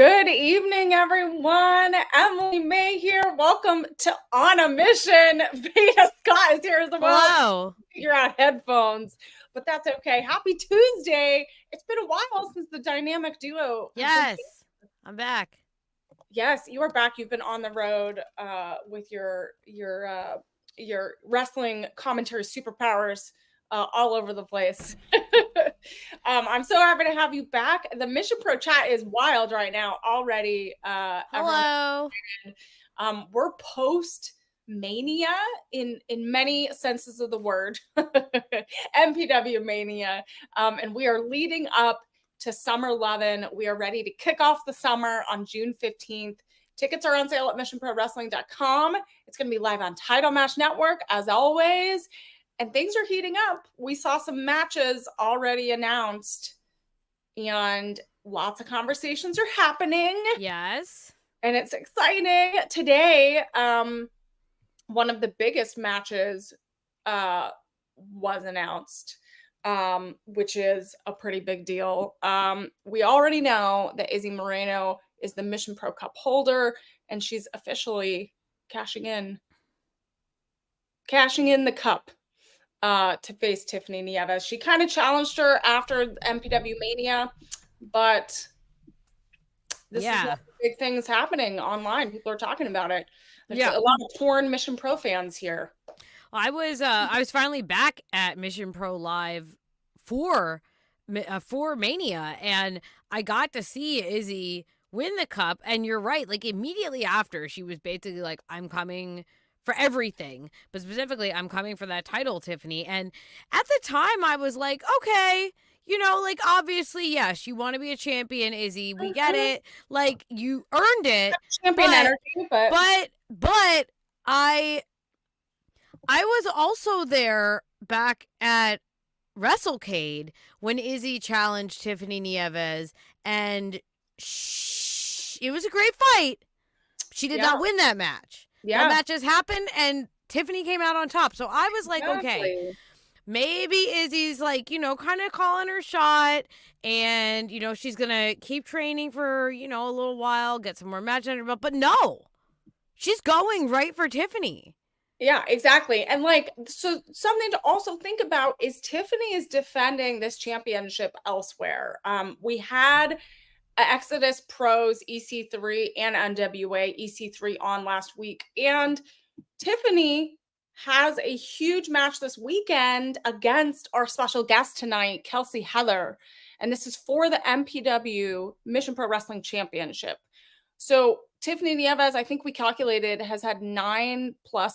Good evening, everyone. Emily May here. Welcome to On a Mission. Veda Scott is here as well. Hello. Figure out headphones, but that's okay. Happy Tuesday. It's been a while since the dynamic duo. Yes, I'm back. Yes, you are back. You've been on the road with your wrestling commentary superpowers all over the place. I'm so happy to have you back. The Mission Pro chat is wild right now already. Hello. We're post mania in many senses of the word. MPW mania, and we are leading up to Summer Lovin. We are ready to kick off the summer on June 15th. Tickets are on sale at missionprowrestling.com. It's going to be live on Title Match Network, as always. And things are heating up. We saw some matches already announced, and lots of conversations are happening. Yes. And it's exciting. Today, one of the biggest matches was announced, which is a pretty big deal. We already know that Izzy Moreno is the Mission Pro Cup holder, and she's officially cashing in the cup to face Tiffany Nieves. She kind of challenged her after MPW Mania, but this is one of the big things happening online. People are talking about it. There's a lot of torn Mission Pro fans here. I was finally back at Mission Pro Live for Mania, and I got to see Izzy win the cup. And you're right, like immediately after, she was basically like, "I'm coming for everything, but specifically, I'm coming for that title, Tiffany." And at the time, I was like, okay. You know, like, obviously, yes, you want to be a champion, Izzy. We get it. Like, you earned it. Champion energy, but I was also there back at WrestleCade when Izzy challenged Tiffany Nieves, and it was a great fight. She did not win that match. That match has happened, and Tiffany came out on top. So I was like, okay, maybe Izzy's like, kind of calling her shot, and, she's going to keep training for, a little while, get some more matches under her belt. But no, she's going right for Tiffany. Yeah, exactly. And so something to also think about is Tiffany is defending this championship elsewhere. We had Exodus Pros EC3 and NWA EC3 on last week, and Tiffany has a huge match this weekend against our special guest tonight, Kelsey Heather. And this is for the MPW Mission Pro Wrestling Championship. So Tiffany Nieves, I think we calculated, has had 9+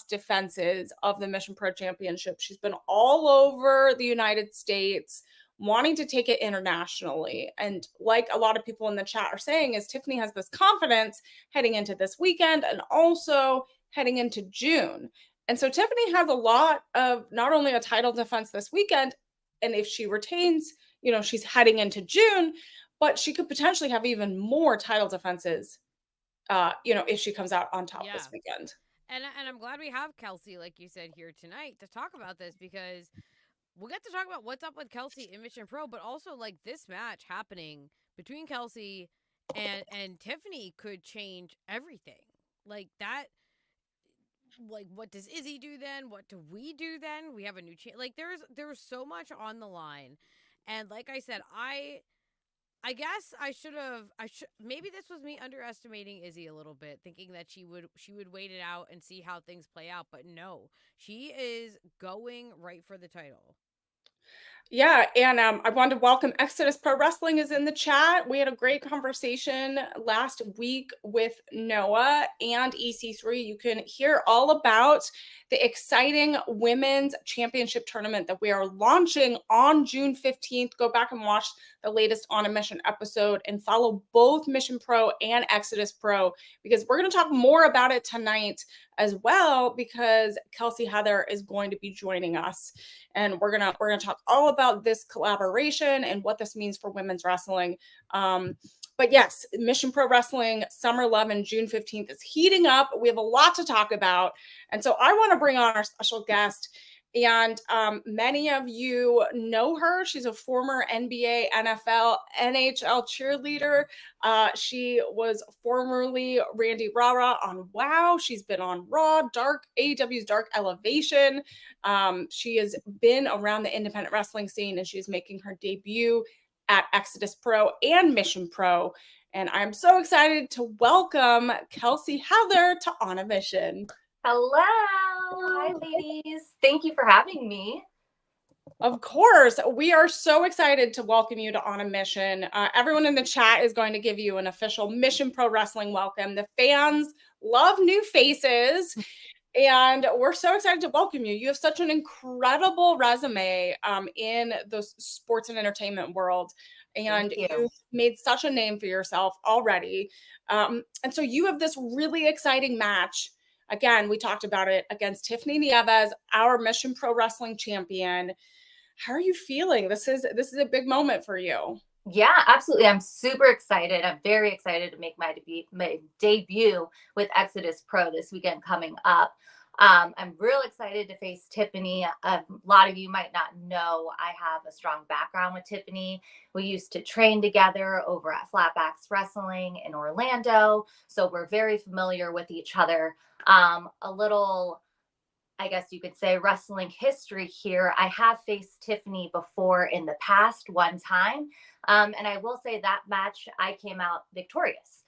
defenses of the Mission Pro Championship. She's been all over the United States, wanting to take it internationally. And like a lot of people in the chat are saying, is Tiffany has this confidence heading into this weekend and also heading into June. And so Tiffany has a lot of not only a title defense this weekend, and if she retains, she's heading into June, but she could potentially have even more title defenses, if she comes out on top this weekend. And I'm glad we have Kelsey, like you said, here tonight to talk about this, because we'll get to talk about what's up with Kelsey in Mission Pro, but also like this match happening between Kelsey and Tiffany could change everything. Like that. Like, what does Izzy do then? What do we do then? We have a new like there's so much on the line. And like I said, I guess maybe this was me underestimating Izzy a little bit, thinking that she would wait it out and see how things play out. But no, she is going right for the title. Yeah, and I wanted to welcome Exodus Pro Wrestling is in the chat. We had a great conversation last week with Noah and EC3. You can hear all about the exciting women's championship tournament that we are launching on June 15th. Go back and watch the latest On a Mission episode and follow both Mission Pro and Exodus Pro, because we're going to talk more about it tonight as well, because Kelsey Heather is going to be joining us, and we're gonna talk all about this collaboration and what this means for women's wrestling. But yes, Mission Pro Wrestling Summer Lovin June 15th is heating up. We have a lot to talk about, and so I want to bring on our special guest, And many of you know her. She's a former NBA, NFL, NHL cheerleader. She was formerly Randy Rara on WoW. She's been on Raw, Dark, AEW's Dark Elevation. She has been around the independent wrestling scene, and she's making her debut at Exodus Pro and Mission Pro. And I'm so excited to welcome Kelsey Heather to On a Mission. Hello. Hi, ladies. Thank you for having me. Of course. We are so excited to welcome you to On a Mission. Everyone in the chat is going to give you an official Mission Pro Wrestling welcome. The fans love new faces, and we're so excited to welcome you. You have such an incredible resume in the sports and entertainment world, and you've made such a name for yourself already. And so you have this really exciting match. Again, we talked about it against Tiffany Nieves, our Mission Pro Wrestling champion. How are you feeling? This is a big moment for you. Yeah, absolutely. I'm super excited. I'm very excited to make my debut with Exodus Pro this weekend coming up. I'm real excited to face Tiffany. A lot of you might not know I have a strong background with Tiffany. We used to train together over at Flatbacks Wrestling in Orlando, so we're very familiar with each other. A little, I guess you could say, wrestling history here. I have faced Tiffany before in the past one time. And I will say that match, I came out victorious.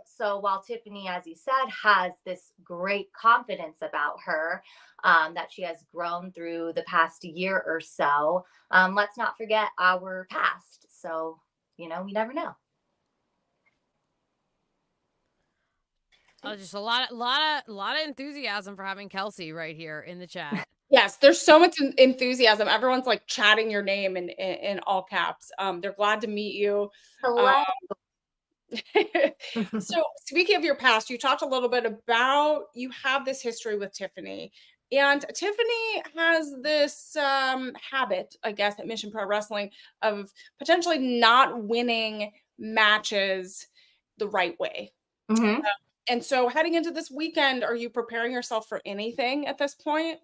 So while Tiffany, as you said, has this great confidence about her that she has grown through the past year or so, let's not forget our past. So, we never know. Oh, just a lot of enthusiasm for having Kelsey right here in the chat. Yes, there's so much enthusiasm. Everyone's like chatting your name in all caps. They're glad to meet you. Hello. So speaking of your past, you talked a little bit about you have this history with Tiffany. And Tiffany has this habit, I guess, at Mission Pro Wrestling of potentially not winning matches the right way. Mm-hmm. And so heading into this weekend, are you preparing yourself for anything at this point?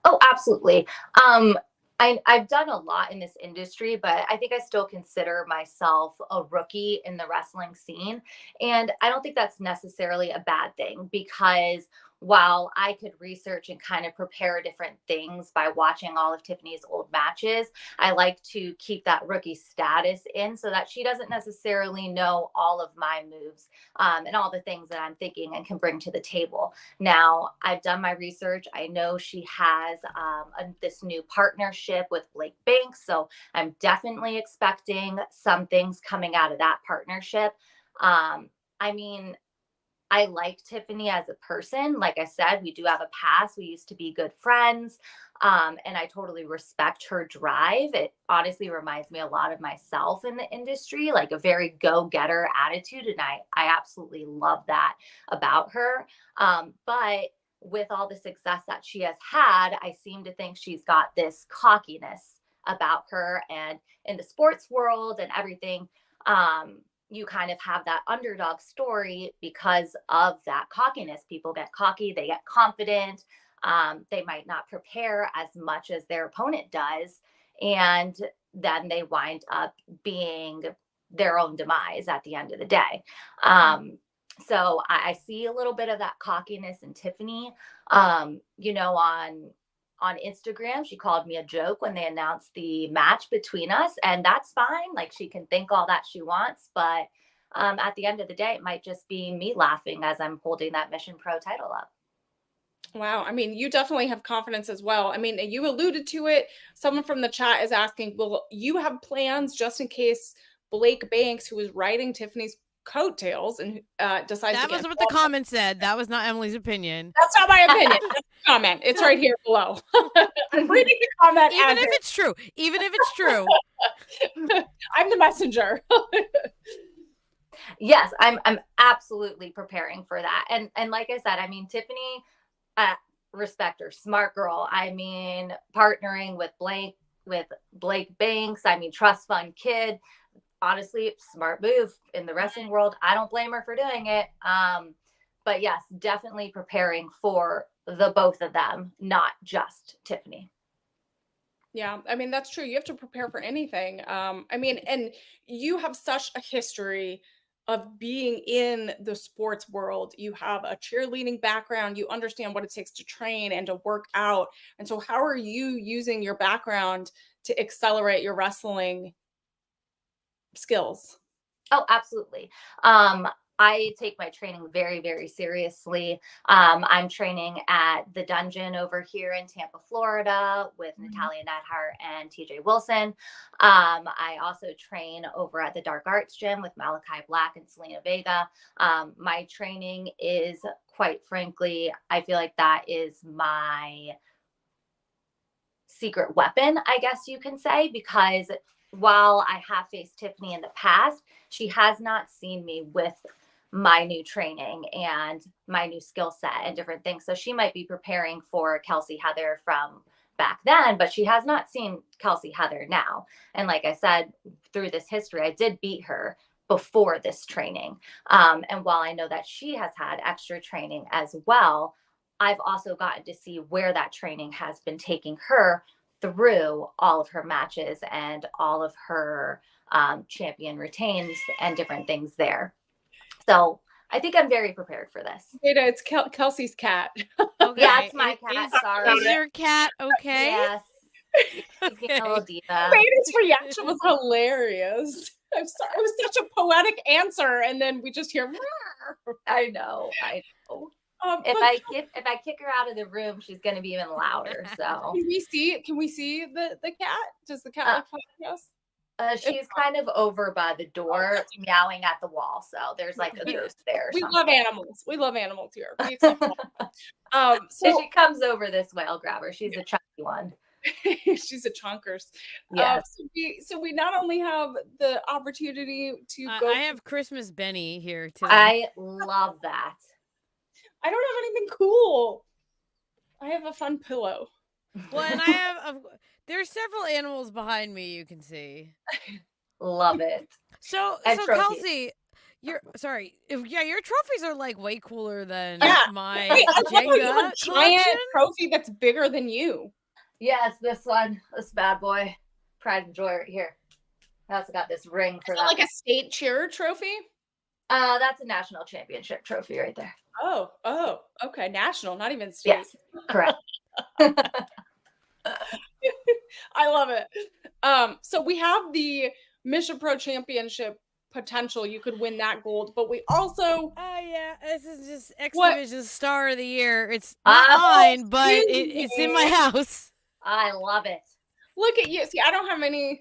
Oh, absolutely. I've done a lot in this industry, but I think I still consider myself a rookie in the wrestling scene. And I don't think that's necessarily a bad thing, because while I could research and kind of prepare different things by watching all of Tiffany's old matches, I like to keep that rookie status in so that she doesn't necessarily know all of my moves and all the things that I'm thinking and can bring to the table. Now, I've done my research. I know she has this new partnership with Blake Banks, so I'm definitely expecting some things coming out of that partnership. I mean, I like Tiffany as a person. Like I said, we do have a past. We used to be good friends. And I totally respect her drive. It honestly reminds me a lot of myself in the industry, like a very go-getter attitude. And I absolutely love that about her. But with all the success that she has had, I seem to think she's got this cockiness about her. And in the sports world and everything, you kind of have that underdog story because of that cockiness. People get cocky, they get confident, they might not prepare as much as their opponent does, and then they wind up being their own demise at the end of the day. So I see a little bit of that cockiness in Tiffany. On Instagram, she called me a joke when they announced the match between us, and that's fine. Like, she can think all that she wants, but at the end of the day, it might just be me laughing as I'm holding that Mission Pro title up. Wow. I mean, you definitely have confidence as well. I mean, you alluded to it. Someone from the chat is asking, will you have plans just in case Blake Banks, who is riding Tiffany's coattails and decides that to get was what the comment said. That was not Emily's opinion. That's not my opinion. That's the comment. It's right here below. I'm reading the comment. Even if it's true. Even if it's true. I'm the messenger. Yes, I'm absolutely preparing for that. And like I said, I mean, Tiffany, respect her, smart girl. I mean, partnering with Blake Banks, I mean, trust fund kid. Honestly, smart move in the wrestling world. I don't blame her for doing it. But yes, definitely preparing for the both of them, not just Tiffany. Yeah, I mean, that's true. You have to prepare for anything. I mean, and you have such a history of being in the sports world. You have a cheerleading background. You understand what it takes to train and to work out. And so, how are you using your background to accelerate your wrestling skills? Oh, absolutely. I take my training very, very seriously. I'm training at the Dungeon over here in Tampa, Florida, with Mhm. Natalia Neidhart and TJ Wilson. I also train over at the Dark Arts Gym with Malachi Black and Selena Vega. My training is, quite frankly, I feel like that is my secret weapon, I guess you can say, because while I have faced Tiffany in the past, she has not seen me with my new training and my new skill set and different things. So she might be preparing for Kelsey Heather from back then, but she has not seen Kelsey Heather now. And like I said, through this history, I did beat her before this training. And while I know that she has had extra training as well, I've also gotten to see where that training has been taking her through all of her matches and all of her champion retains and different things there. So I think I'm very prepared for this. Data, it's Kelsey's cat. Yeah, Okay. it's my cat. Sorry. Is your cat okay? Yes. She's being a little Okay. diva. Data's reaction was hilarious. I'm sorry. It was such a poetic answer, and then we just hear. "Meow." I know. I know. If But I kick her out of the room, she's gonna be even louder. So can we see the cat? Does the cat uh, like podcast? she's kind of over by the Oh, door, that's meowing at the wall. So there's like a cute. ghost there or We love something. animals. We love animals here. We accept all. If So she comes over this way, I'll grab her. She's a chunky one. she's a chunkers. Yes. So we not only have the opportunity to I go. have Christmas Benny here today. I love that. I don't have anything cool. I have a fun pillow. Well, and I have there's several animals behind me you can see. Love it. So And trophies. Kelsey, your trophies are like way cooler than Yeah. my Wait, I love how you have Jenga a giant collection. trophy that's bigger than you. Yes, this one, this bad boy. Pride and joy right here. I also got this ring for Is that. that like a state cheer trophy? That's a national championship trophy right there. Oh, okay. National, not even state. Yes, correct. I love it. So we have the Mission Pro Championship potential. You could win that gold, but we also Oh yeah, this is just X What? Division Star of the Year. It's not mine, but it's in my house. I love it. look at you. See, I don't have anything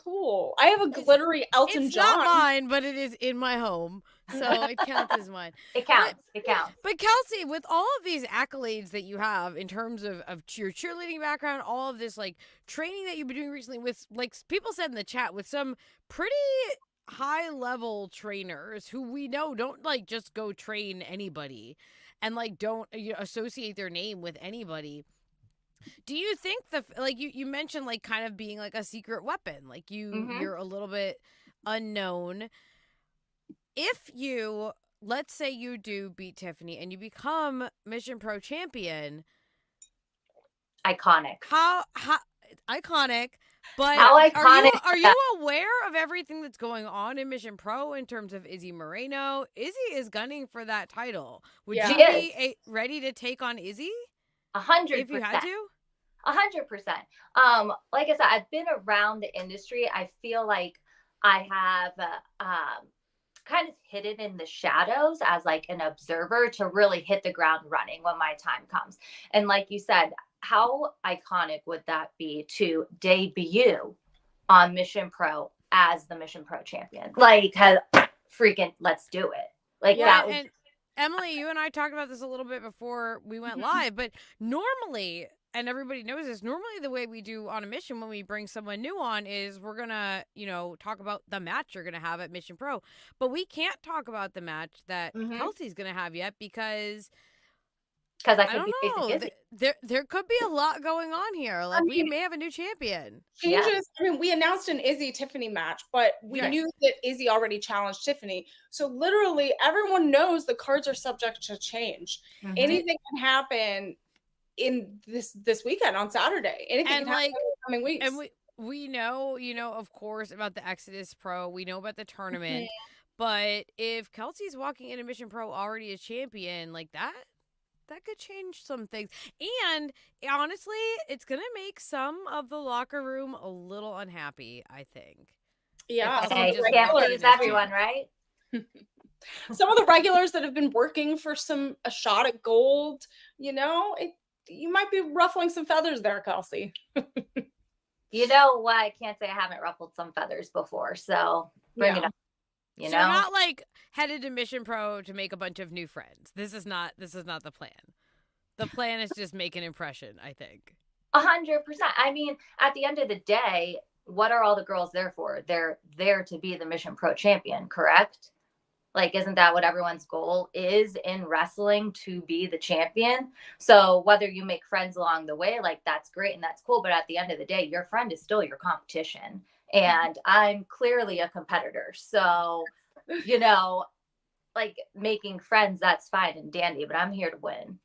cool. I have a glittery Elton It's John. not mine, but it is in my home, so it counts as mine. It counts. It counts. But Kelsey, with all of these accolades that you have in terms of your cheerleading background, all of this like training that you've been doing recently with, like people said in the chat, with some pretty high level trainers who we know don't like just go train anybody and like don't associate their name with anybody. Do you think like you mentioned like kind of being like a secret weapon, like you're a little bit unknown. If you, let's say you do beat Tiffany and you become Mission Pro champion, Iconic. how iconic, but How iconic. Are you aware of everything that's going on in Mission Pro in terms of Izzy Moreno? Izzy is gunning for that title. Would Yeah. you She be ready to take on Izzy 100%. if you had to? 100%. Like I said, I've been around the industry. I feel like I have kind of hidden in the shadows as like an observer to really hit the ground running when my time comes. And like you said, how iconic would that be to debut on Mission Pro as the Mission Pro champion? Like, freaking, let's do it. Like that. And Emily, you and I talked about this a little bit before we went live, but normally, and everybody knows this, normally the way we do on a mission when we bring someone new on is we're going to, talk about the match you're going to have at Mission Pro. But we can't talk about the match that Kelsey's going to have yet because Because I I could don't be facing know. Izzy. There could be a lot going on here. I Like we mean, may have a new champion. Yeah. changes. I mean, we announced an Izzy Tiffany match, but we Right. knew that Izzy already challenged Tiffany. So literally everyone knows the cards are subject to change. Mhm. Anything can happen in this weekend on Saturday. Anything And can happen like, in the coming weeks. and we know, of course, about the Exodus Pro. We know about the Mhm. tournament. But if Kelsey's walking into Mission Pro already as champion, like that could change some things. And honestly, it's gonna make some of the locker room a little unhappy, I think. If Yeah, some of Kelsey Hey, the you just can't walks regulars. please in as everyone, champ. right? Some of the regulars that have been working for a shot at gold, you might be ruffling some feathers there, Kelsey. You know what? I can't say I haven't ruffled some feathers before. So bring it Yeah. up. You So you're know, not like headed to Mission Pro to make a bunch of new friends. This is not the plan. The plan is just make an impression, I think. 100%. I mean, at the end of the day, what are all the girls there for? They're there to be the Mission Pro champion, correct? Like, isn't that what everyone's goal is in wrestling, to be the champion? So whether you make friends along the way, like, that's great and that's cool. But at the end of the day, your friend is still your competition. And I'm clearly a competitor. So, like, making friends, that's fine and dandy, but I'm here to win.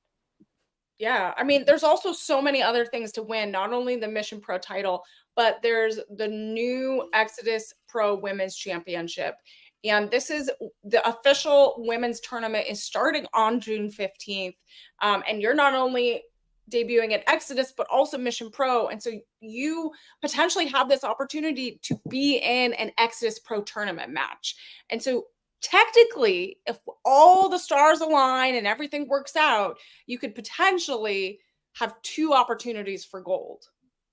Yeah, I mean, there's also so many other things to win, not only the Mission Pro title, but there's the new Exodus Pro Women's Championship. And this is the official women's tournament is starting on June 15th. And you're not only debuting at Exodus, but also Mission Pro. And so you potentially have this opportunity to be in an Exodus Pro tournament match. And so technically, if all the stars align and everything works out, you could potentially have two opportunities for gold.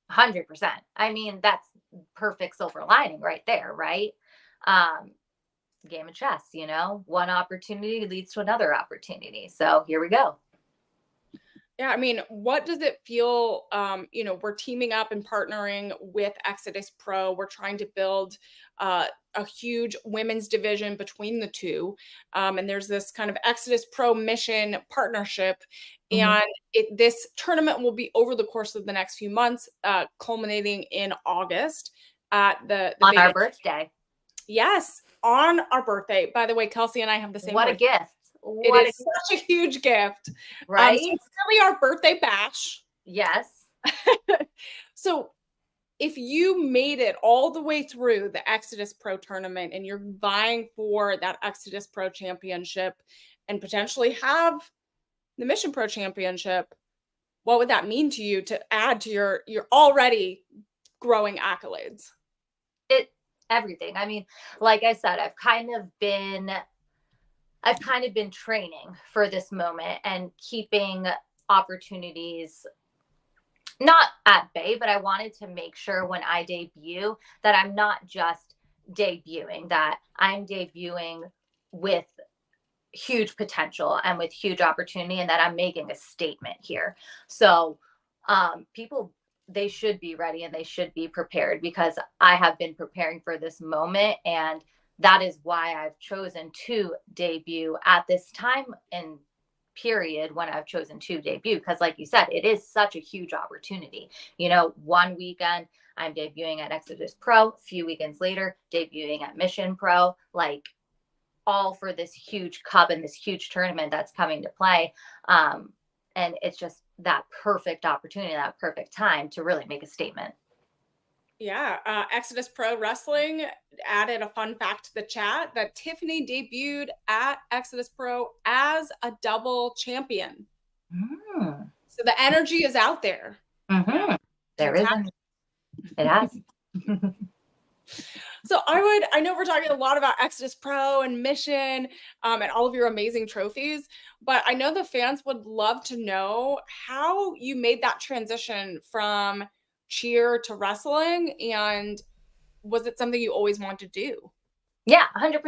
100%. I mean, that's perfect silver lining right there, right? Um, Game of chess, one opportunity leads to another opportunity. So here we go. Yeah, I mean, what does it feel? We're teaming up and partnering with Exodus Pro. We're trying to build a huge women's division between the two. And there's this kind of Exodus Pro mission partnership. Mhm. And this tournament will be over the course of the next few months, culminating in August at the On our Vegas. birthday. Yes, on our birthday. By the way, Kelsey and I have the same What a birthday. gift. It What a is such a huge gift. right? So it's really our birthday bash. Yes. So if you made it all the way through the Exodus Pro tournament and you're vying for that Exodus Pro championship and potentially have the Mission Pro championship, what would that mean to you to add to your already growing accolades? Everything. I mean, like I said, I've kind of been training for this moment and keeping opportunities not at bay, but I wanted to make sure when I debut that I'm not just debuting, that I'm debuting with huge potential and with huge opportunity, and that I'm making a statement here. So people, they should be ready and they should be prepared, because I have been preparing for this moment. And that is why I've chosen to debut at this time and period when I've chosen to debut. Because like you said, it is such a huge opportunity. One weekend I'm debuting at Exodus Pro, a few weekends later, debuting at Mission Pro, like, all for this huge cup and this huge tournament that's coming to play. And it's just that perfect opportunity, that perfect time to really make a statement. Yeah, Exodus Pro Wrestling added a fun fact to the chat that Tiffany debuted at Exodus Pro as a double champion. Mm. So the energy is out there. Mm-hmm. There It's isn't. It has. So I know we're talking a lot about Exodus Pro and Mission and all of your amazing trophies, but I know the fans would love to know how you made that transition from cheer to wrestling, and was it something you always wanted to do? Yeah, 100%.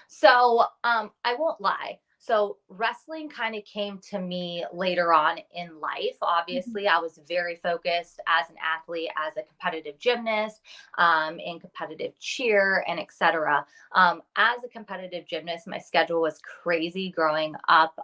So I won't lie. So wrestling kind of came to me later on in life. Obviously, I was very focused as an athlete, as a competitive gymnast, in competitive cheer, and etc. As a competitive gymnast, my schedule was crazy growing up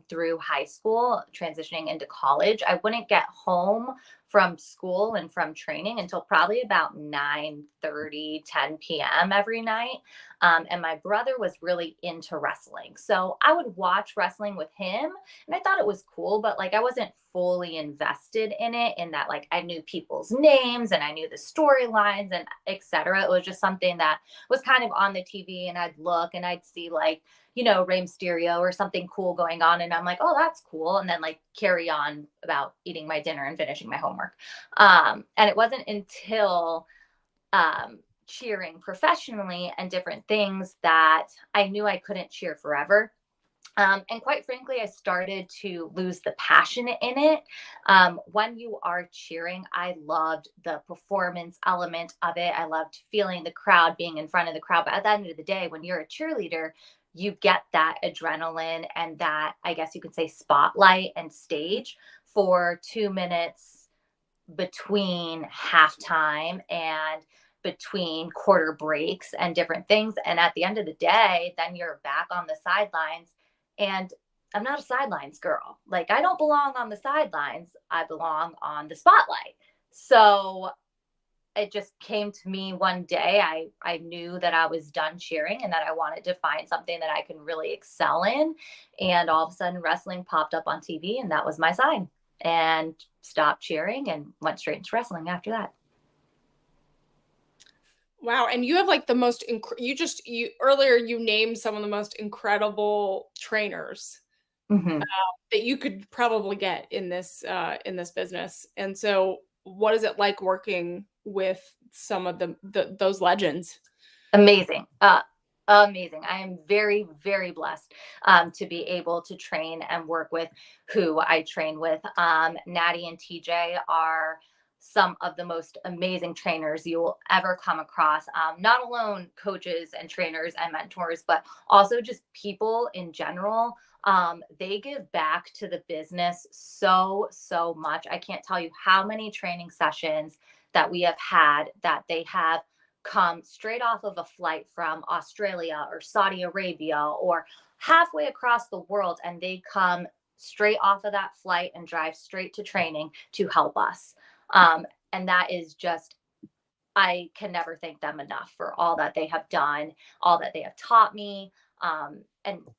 through high school, transitioning into college. I wouldn't get home from school and from training until probably about 9:30, 10 p.m. every night. And my brother was really into wrestling. So I would watch wrestling with him and I thought it was cool, but like I wasn't fully invested in it, in that like I knew people's names and I knew the storylines and etc. It was just something that was kind of on the TV, and I'd look and I'd see like, Rey Mysterio or something cool going on. And I'm like, oh, that's cool. And then like carry on about eating my dinner and finishing my homework. And it wasn't until cheering professionally and different things that I knew I couldn't cheer forever. And quite frankly, I started to lose the passion in it. When you are cheering, I loved the performance element of it. I loved feeling the crowd, being in front of the crowd. But at the end of the day, when you're a cheerleader, you get that adrenaline and that, I guess you could say, spotlight and stage for 2 minutes between halftime and between quarter breaks and different things. And at the end of the day, then you're back on the sidelines. And I'm not a sidelines girl. Like, I don't belong on the sidelines. I belong on the spotlight. So it just came to me one day. I knew that I was done cheering and that I wanted to find something that I can really excel in. And all of a sudden, wrestling popped up on TV, and that was my sign. And stopped cheering and went straight into wrestling after that. Wow, and you have like the most you earlier you named some of the most incredible trainers Mm-hmm. that you could probably get in this business. And so what is it like working with some of those legends? Amazing. Amazing. I am very, very blessed to be able to train and work with who I train with. Natty and TJ are some of the most amazing trainers you will ever come across. Not alone coaches and trainers and mentors, but also just people in general. They give back to the business so, so much. I can't tell you how many training sessions that we have had that they have come straight off of a flight from Australia or Saudi Arabia or halfway across the world, and they come straight off of that flight and drive straight to training to help us. And that is just, I can never thank them enough for all that they have done, all that they have taught me.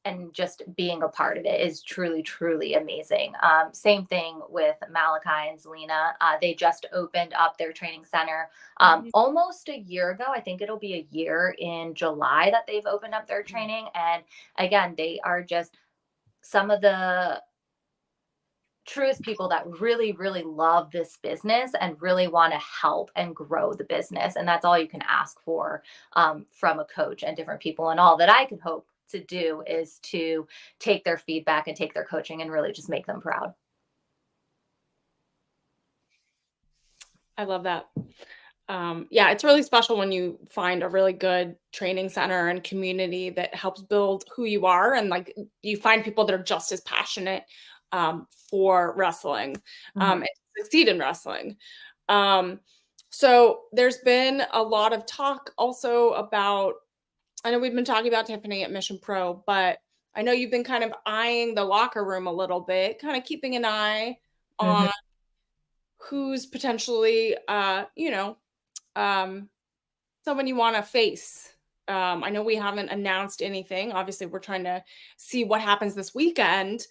And just being a part of it is truly, truly amazing. Same thing with Malachi and Zelina. They just opened up their training center almost a year ago. I think it'll be a year in July that they've opened up their training. And again, they are just some of the truest people that really, really love this business and really want to help and grow the business. And that's all you can ask for from a coach and different people. And all that I can hope to do is to take their feedback and take their coaching and really just make them proud. I love that. Yeah, it's really special when you find a really good training center and community that helps build who you are, and like you find people that are just as passionate for wrestling and succeed in wrestling. So there's been a lot of talk also about, I know we've been talking about Tiffany at Mission Pro, but I know you've been kind of eyeing the locker room a little bit, kind of keeping an eye on who's potentially, someone you want to face. I know we haven't announced anything. Obviously, we're trying to see what happens this weekend.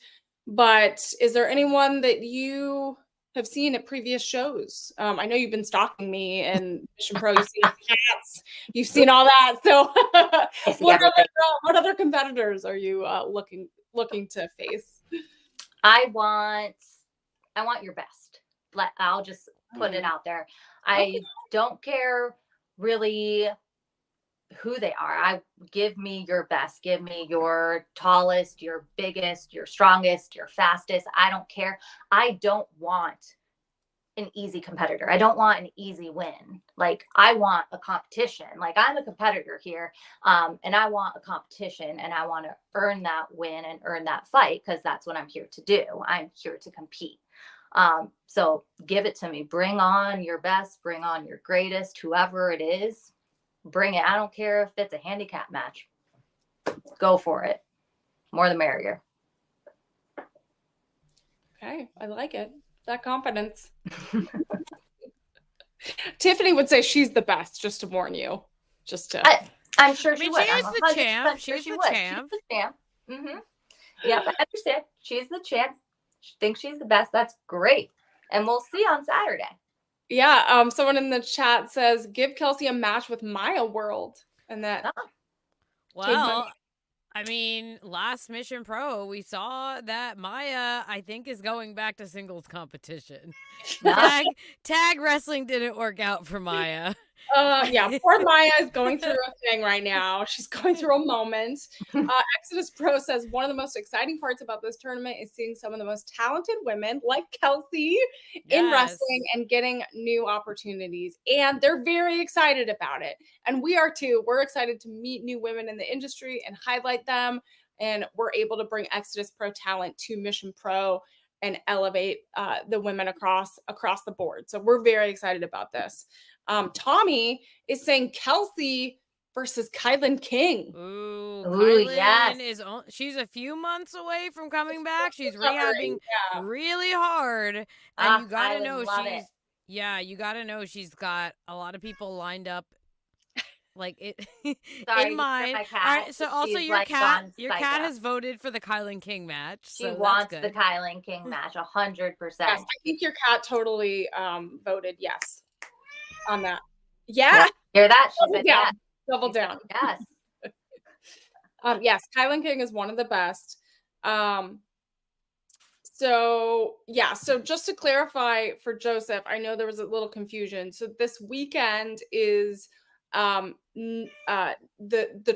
But is there anyone that you have seen at previous shows? I know you've been stalking me and Mission Pro. You've seen the cats. You've seen all that. So, what other competitors are you looking to face? I want your best. I'll just put it out there. I don't care really who they are. Give me your best. Give me your tallest, your biggest, your strongest, your fastest. I don't care. I don't want an easy competitor. I don't want an easy win. Like, I want a competition. Like, I'm a competitor here, and I want a competition, and I want to earn that win and earn that fight, because that's what I'm here to do. I'm here to compete. So give it to me. Bring on your best. Bring on your greatest. Whoever it is, bring it. I don't care if it's a handicap match. Go for it. More the merrier. Okay, I like it. That confidence. Tiffany would say she's the best, just to warn you. I'm sure she would. She is the champ. She's the champ. She's the champ. Mm-hmm. Yeah, I understand. She's the champ. She thinks she's the best. That's great. And we'll see on Saturday. Yeah, someone in the chat says, give Kelsey a match with Maya World. And that well, I mean, last Mission Pro, we saw that Maya, I think, is going back to singles competition. Tag wrestling didn't work out for Maya. Yeah, poor Maya is going through a thing right now. She's going through a moment. Exodus Pro says, one of the most exciting parts about this tournament is seeing some of the most talented women like Kelsey in wrestling and getting new opportunities. And they're very excited about it. And we are too. We're excited to meet new women in the industry and highlight them. And we're able to bring Exodus Pro talent to Mission Pro and elevate the women across the board. So we're very excited about this. Tommy is saying Kelsey versus Kylan King. Ooh, Kylan she's a few months away from coming back. She's rehabbing really hard. And you gotta know you gotta know she's got a lot of people lined up like it in mind. All right, so also your cat has voted for the Kylan King match. She wants the Kylan King match 100%. Yes, I think your cat totally voted yes on that. Yeah. Hear that? She said yes. Double down. Yes. Yes, Kylan King is one of the best. So just to clarify for Joseph, I know there was a little confusion. So this weekend is the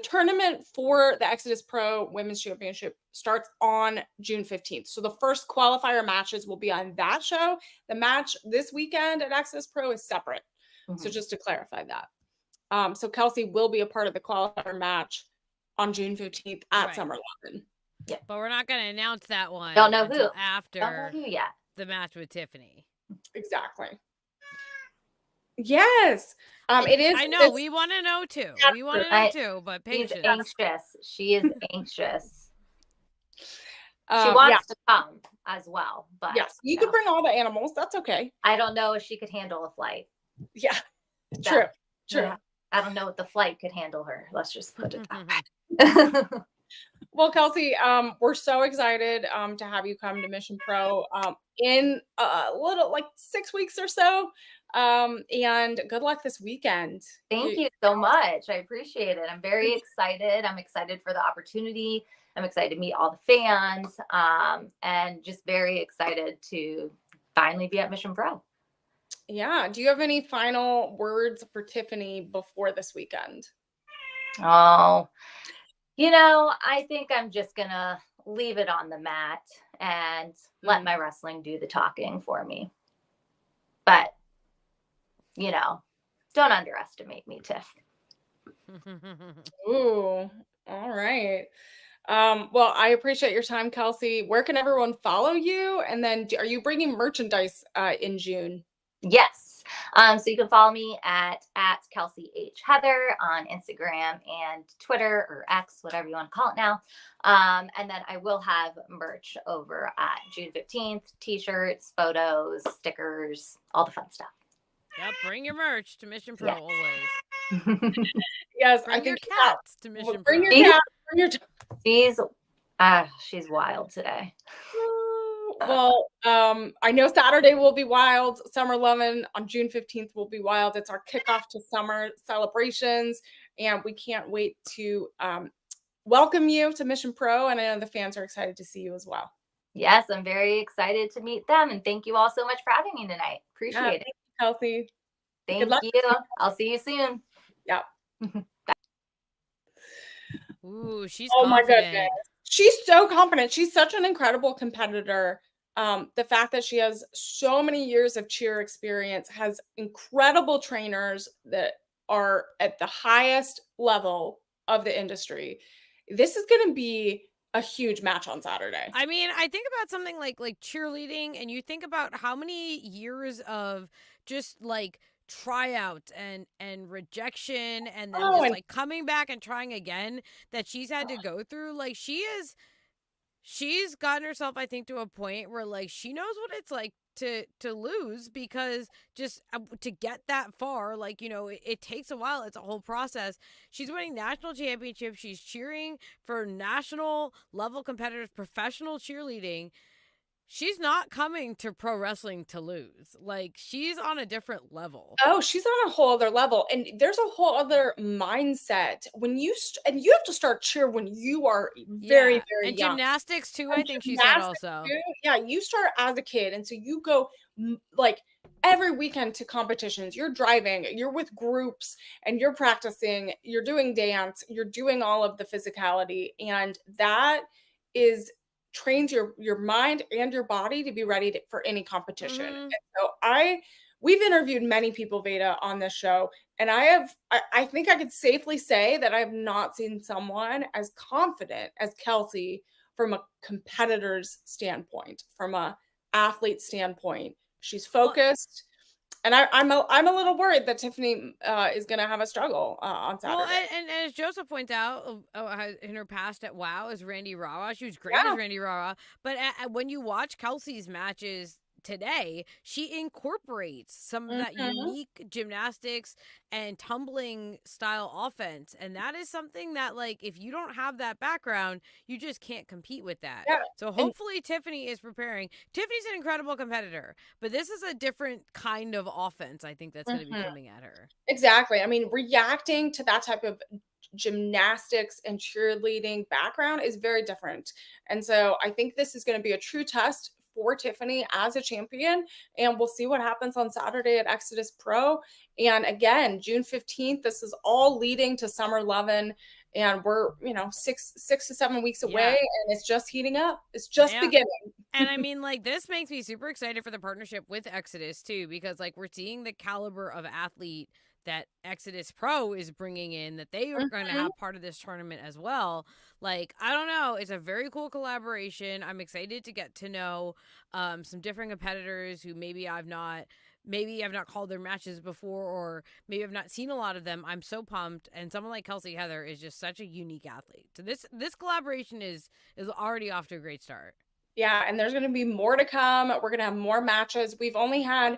tournament for the Exodus Pro Women's Championship starts on June 15th. So the first qualifier matches will be on that show. The match this weekend at Exodus Pro is separate. So just to clarify that. So Kelsey will be a part of the qualifier match on June 15th at Summer Lovin. Yeah. But we're not going to announce that one. Don't know who. After Don't know who yet. The match with Tiffany. Exactly. Yes. It is. I know. We want to know too. We want to know too, but patience. She's anxious. She is anxious. She wants to come as well. But yes, you could bring all the animals. That's okay. I don't know if she could handle a flight. Yeah. True. Yeah. I don't know if the flight could handle her. Let's just put it that way. Well, Kelsey, we're so excited to have you come to Mission Pro in a little 6 weeks or so. And good luck this weekend. Thank you so much. I appreciate it. I'm very excited. I'm excited for the opportunity. I'm excited to meet all the fans, and just very excited to finally be at Mission Pro. Yeah. Do you have any final words for Tiffany before this weekend? Oh, I think I'm just going to leave it on the mat and let my wrestling do the talking for me. But, don't underestimate me, Tiff. Ooh, all right. Well, I appreciate your time, Kelsey. Where can everyone follow you? And then are you bringing merchandise in June? Yes. So you can follow me at Kelsey H. Heather on Instagram and Twitter, or X, whatever you want to call it now. And then I will have merch over at June 15th, t-shirts, photos, stickers, all the fun stuff. Yep, bring your merch to Mission Pro always. Yes, bring I think your cats to Mission Pro. Bring your cat. She's wild today. Well, I know Saturday will be wild. Summer Lovin on June 15th will be wild. It's our kickoff to summer celebrations, and we can't wait to welcome you to Mission Pro. And I know the fans are excited to see you as well. Yes, I'm very excited to meet them, and thank you all so much for having me tonight. Appreciate it. Kelsey. Thank you. I'll see you soon. Yeah. Ooh, she's confident. My goodness. She's so confident. She's such an incredible competitor. The fact that she has so many years of cheer experience, has incredible trainers that are at the highest level of the industry. This is going to be a huge match on Saturday. I mean, I think about something like cheerleading, and you think about how many years of just like tryouts and rejection, and then Oh, just and like coming back and trying again that she's had to go through. Like she's gotten herself, I think, to a point where like she knows what it's like to lose, because just to get that far, like, it takes a while. It's a whole process. She's winning national championships. She's cheering for national level competitors, professional cheerleading. She's not coming to pro wrestling to lose. Like, she's on a different level. oh, she's on a whole other level, and there's a whole other mindset when and you have to start cheer when you are very, Yeah, very and young. gymnastics too, I And think she said gymnastics also. too, yeah, you start as a kid, and so you go, like, every weekend to competitions, you're driving, you're with groups, and you're practicing, you're doing dance, you're doing all of the physicality, and that is trains your mind and your body to be ready for any competition. Mhm. And so we've interviewed many people, Veda, on this show, and I think I could safely say that I have not seen someone as confident as Kelsey from a competitor's standpoint, from a athlete standpoint. She's Well, focused, and I'm a little worried that Tiffany is going to have a struggle on Well, Saturday. and as Joseph points out, in her past at WoW as Randy Rara, she was great as Yeah. Randy Rara. But when you watch Kelsey's matches today, she incorporates some of that Mhm. unique gymnastics and tumbling style offense, and that is something that, like, if you don't have that background, you just can't compete with that. Yeah. So And hopefully Tiffany is preparing. Tiffany's an incredible competitor, but this is a different kind of offense, I think, that's going to be mhm. coming at her. Exactly. I mean, reacting to that type of gymnastics and cheerleading background is very different. And so I think this is going to be a true test for Tiffany as a champion. And we'll see what happens on Saturday at Exodus Pro. And again, June 15th, this is all leading to Summer Lovin. And we're, 6 to 7 weeks away, Yeah. and it's just heating up. It's just Yeah. beginning. And I mean, like, this makes me super excited for the partnership with Exodus too, because like we're seeing the caliber of athlete that Exodus Pro is bringing in, that they are going to Mhm. have part of this tournament as well. Like, I don't know, it's a very cool collaboration. I'm excited to get to know some different competitors who maybe I've not called their matches before, or maybe I've not seen a lot of them. I'm so pumped, and someone like Kelsey Heather is just such a unique athlete. So this collaboration is already off to a great start. Yeah, and there's going to be more to come. We're going to have more matches. We've only had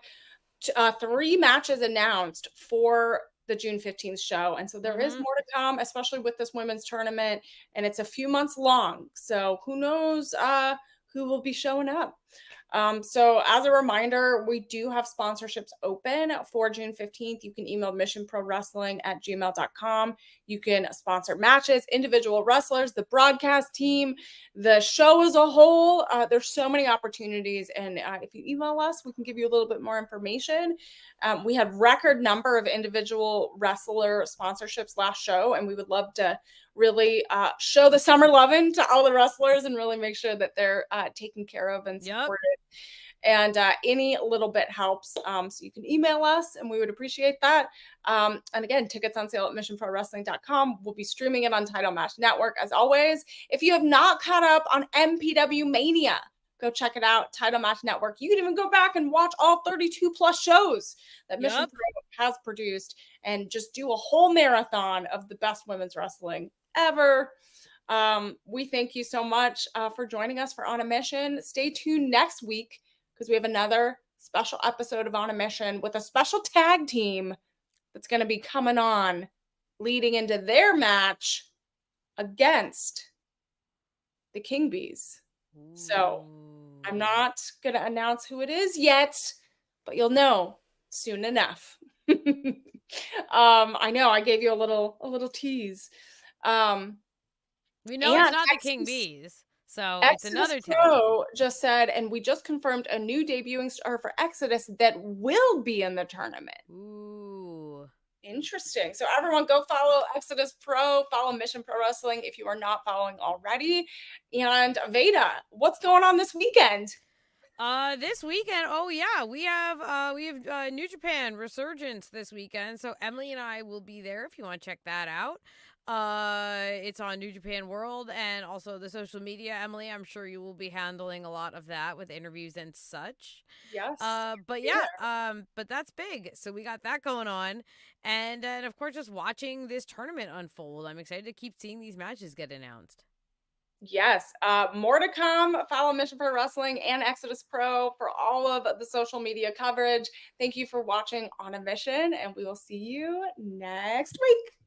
3 matches announced for the June 15th show. And so there is Mm-hmm. more to come, especially with this women's tournament. And it's a few months long. So who knows who will be showing up. So as a reminder, we do have sponsorships open for June 15th. You can email missionprowrestling@gmail.com. You can sponsor matches, individual wrestlers, the broadcast team, the show as a whole. There's so many opportunities. And if you email us, we can give you a little bit more information. We had record number of individual wrestler sponsorships last show, and we would love to really show the Summer Lovin to all the wrestlers and really make sure that they're taken care of and Yep. supported. And any little bit helps. So you can email us, and we would appreciate that. And again, tickets on sale at missionprowrestling.com. We'll be streaming it on Title Match Network as always. If you have not caught up on MPW Mania, go check it out. Title Match Network. You can even go back and watch all 32 plus shows that Mission Yep. Pro has produced, and just do a whole marathon of the best women's wrestling ever. We thank you so much for joining us for On a Mission. Stay tuned next week, because we have another special episode of On a Mission with a special tag team that's going to be coming on leading into their match against the King Bees. So I'm not going to announce who it is yet, but you'll know soon enough. I know I gave you a little tease. We know it's And not the King Bees, so it's Exodus another tag team. Pro just said, and we just confirmed a new debuting star for Exodus that will be in the tournament. Ooh. Interesting. So everyone go follow Exodus Pro, follow Mission Pro Wrestling if you are not following already. And Veda, what's going on this weekend? This weekend, oh yeah, we have New Japan Resurgence this weekend. So Emily and I will be there if you want to check that out. It's on New Japan World and also the social media. Emily, I'm sure you will be handling a lot of that with interviews and such. Yes. But Be yeah, there. but that's big. So we got that going on, and of course, just watching this tournament unfold. I'm excited to keep seeing these matches get announced. Yes, more to come. Follow Mission Pro Wrestling and Exodus Pro for all of the social media coverage. Thank you for watching On a Mission, and we will see you next week.